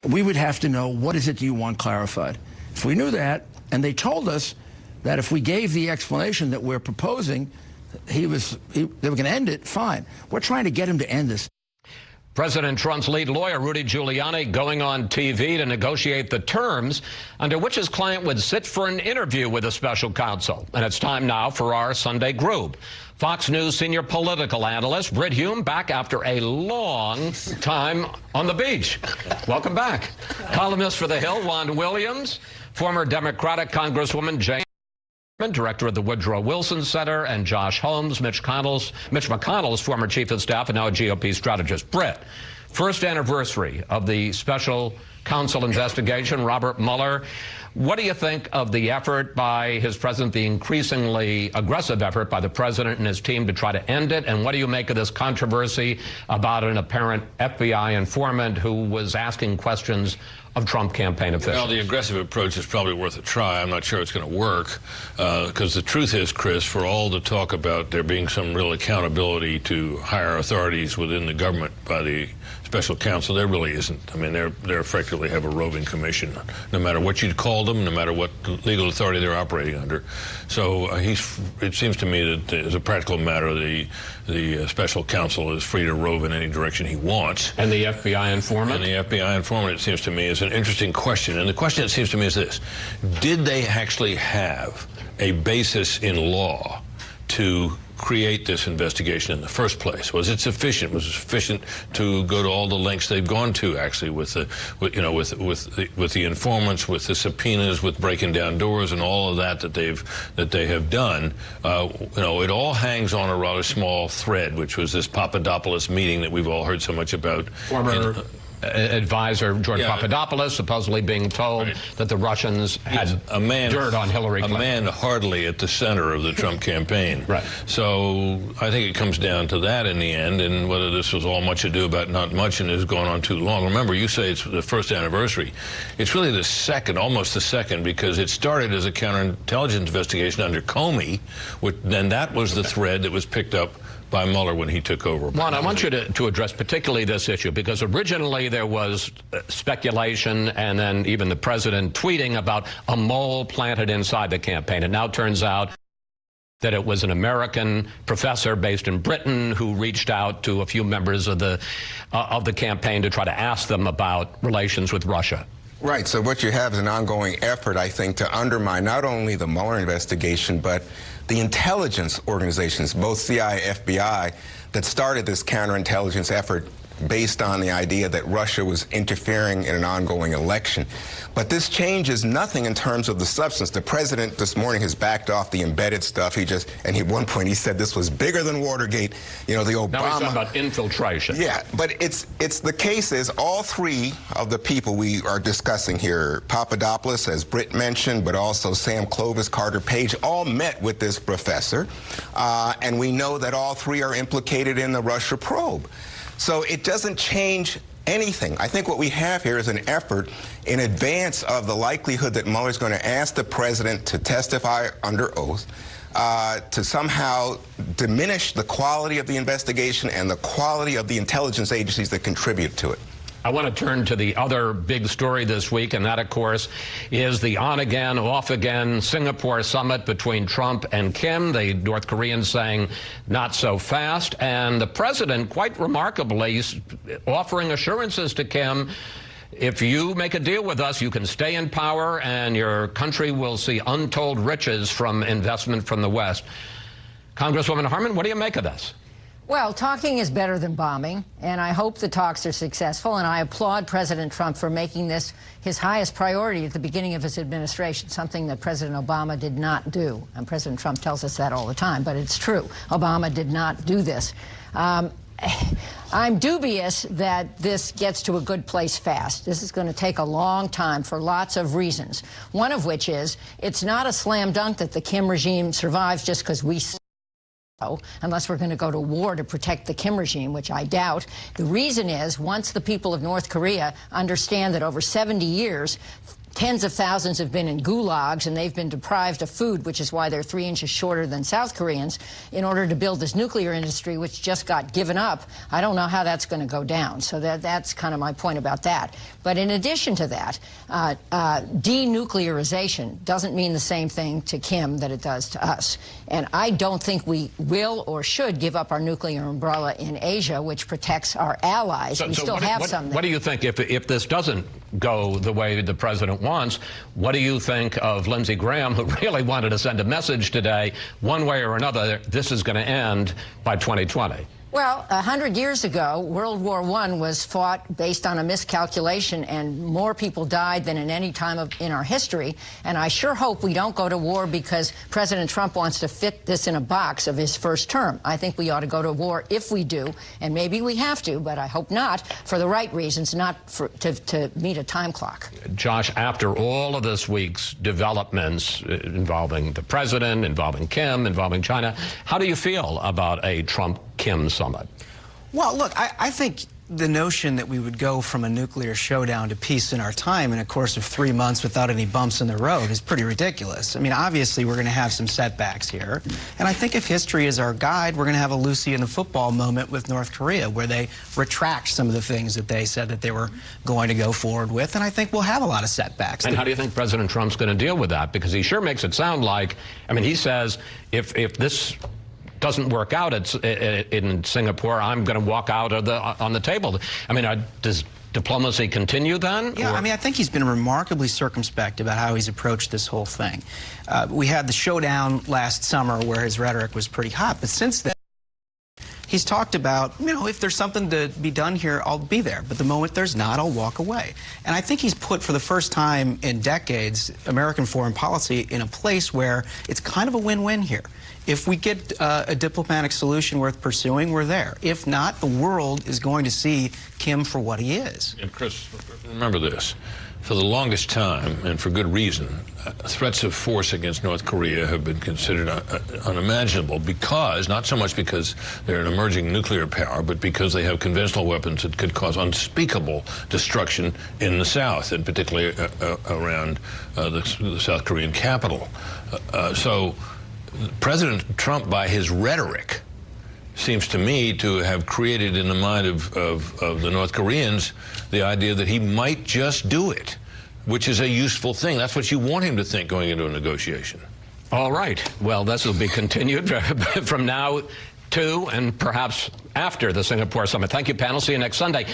We would have to know, what is it you want clarified? If we knew that, and they told us that if we gave the explanation that we're proposing, they were going to end it, fine. We're trying to get him to end this. President Trump's lead lawyer, Rudy Giuliani, going on TV to negotiate the terms under which his client would sit for an interview with a special counsel. And it's time now for our Sunday Group. Fox News senior political analyst Brit Hume back after a long time on the beach. Welcome back. Columnist for The Hill, Wanda Williams, former Democratic Congresswoman Jane, director of the Woodrow Wilson Center, and Josh Holmes, Mitch McConnell's former chief of staff and now a GOP strategist. Brit, first anniversary of the special counsel investigation, Robert Mueller. What do you think of the effort by his president, the increasingly aggressive effort by the president and his team to try to end it? And what do you make of this controversy about an apparent FBI informant who was asking questions of Trump campaign officials? Well, the aggressive approach is probably worth a try. I'm not sure it's going to work, because the truth is, Chris, for all the talk about there being some real accountability to higher authorities within the government by the special counsel, there really isn't. I mean, they're effectively have a roving commission, no matter what you'd call them, no matter what legal authority they're operating under. So it seems to me that as a practical matter, the special counsel is free to rove in any direction he wants. And the FBI informant? And the FBI informant, it seems to me, is an interesting question. And the question, it seems to me, is this: did they actually have a basis in law to create this investigation in the first place? Was it sufficient? Was it sufficient to go to all the lengths they've gone to, actually, with the informants, with the subpoenas, with breaking down doors, and all of that they have done? It all hangs on a rather small thread, which was this Papadopoulos meeting that we've all heard so much about. Former advisor George Papadopoulos supposedly being told that the Russians had dirt on Hillary Clinton. A man hardly at the center of the Trump campaign. Right. So I think it comes down to that in the end, and whether this was all much ado about not much and has gone on too long. Remember, you say it's the first anniversary. It's really the second, almost the second, because it started as a counterintelligence investigation under Comey, then that was the thread that was picked up by Mueller when he took over. Juan, I want you to address particularly this issue, because originally there was speculation and then even the president tweeting about a mole planted inside the campaign. It now turns out that it was an American professor based in Britain who reached out to a few members of the campaign to try to ask them about relations with Russia. Right. So what you have is an ongoing effort, I think, to undermine not only the Mueller investigation, but the intelligence organizations, both CIA, FBI, that started this counterintelligence effort based on the idea that Russia was interfering in an ongoing election. But this changes nothing in terms of the substance. The president this morning has backed off the embedded stuff. At one point he said this was bigger than Watergate. You know, the Obama. Now he's talking about infiltration. Yeah, but it's the case is all three of the people we are discussing here, Papadopoulos, as Britt mentioned, but also Sam Clovis, Carter Page, all met with this professor. And we know that all three are implicated in the Russia probe. So it doesn't change anything. I think what we have here is an effort in advance of the likelihood that Mueller's going to ask the president to testify under oath to somehow diminish the quality of the investigation and the quality of the intelligence agencies that contribute to it. I want to turn to the other big story this week, and that, of course, is the on-again, off-again Singapore summit between Trump and Kim, the North Koreans saying not so fast, and the president, quite remarkably, offering assurances to Kim, if you make a deal with us, you can stay in power and your country will see untold riches from investment from the West. Congresswoman Harman, what do you make of this? Well, talking is better than bombing, and I hope the talks are successful, and I applaud President Trump for making this his highest priority at the beginning of his administration, something that President Obama did not do. And President Trump tells us that all the time, but it's true. Obama did not do this. I'm dubious that this gets to a good place fast. This is going to take a long time for lots of reasons, one of which is it's not a slam dunk that the Kim regime survives just because we unless we're going to go to war to protect the Kim regime, which I doubt. The reason is, once the people of North Korea understand that over 70 years, tens of thousands have been in gulags, and they've been deprived of food, which is why they're 3 inches shorter than South Koreans, in order to build this nuclear industry, which just got given up. I don't know how that's going to go down. So that's kind of my point about that. But in addition to that, denuclearization doesn't mean the same thing to Kim that it does to us. And I don't think we will or should give up our nuclear umbrella in Asia, which protects our allies. We still have some there. What do you think, if this doesn't go the way the president wants, what do you think of Lindsey Graham, who really wanted to send a message today, one way or another, this is going to end by 2020? Well, 100 years ago, World War I was fought based on a miscalculation, and more people died than in any time in our history. And I sure hope we don't go to war because President Trump wants to fit this in a box of his first term. I think we ought to go to war if we do, and maybe we have to, but I hope not, for the right reasons, not to meet a time clock. Josh, after all of this week's developments involving the president, involving Kim, involving China, how do you feel about a Trump-Kim summit? Well, look, I think the notion that we would go from a nuclear showdown to peace in our time in a course of 3 months without any bumps in the road is pretty ridiculous. I mean, obviously, we're going to have some setbacks here. And I think if history is our guide, we're going to have a Lucy in the football moment with North Korea, where they retract some of the things that they said that they were going to go forward with. And I think we'll have a lot of setbacks. And how do you think President Trump's going to deal with that? Because he sure makes it sound like, I mean, he says, if this doesn't work out in Singapore, I'm going to walk out of on the table. I mean, does diplomacy continue then? Yeah, I mean, I think he's been remarkably circumspect about how he's approached this whole thing. We had the showdown last summer where his rhetoric was pretty hot, but since then, he's talked about, you know, if there's something to be done here, I'll be there. But the moment there's not, I'll walk away. And I think he's put, for the first time in decades, American foreign policy in a place where it's kind of a win-win here. If we get a diplomatic solution worth pursuing, we're there. If not, the world is going to see Kim for what he is. And Chris, remember this. For the longest time, and for good reason, threats of force against North Korea have been considered unimaginable because, not so much because they're an emerging nuclear power, but because they have conventional weapons that could cause unspeakable destruction in the South, and particularly around the South Korean capital. So President Trump, by his rhetoric, seems to me to have created in the mind of the North Koreans the idea that he might just do it, which is a useful thing. That's what you want him to think going into a negotiation. All right. Well, this will be continued from now to and perhaps after the Singapore summit. Thank you, panel. See you next Sunday.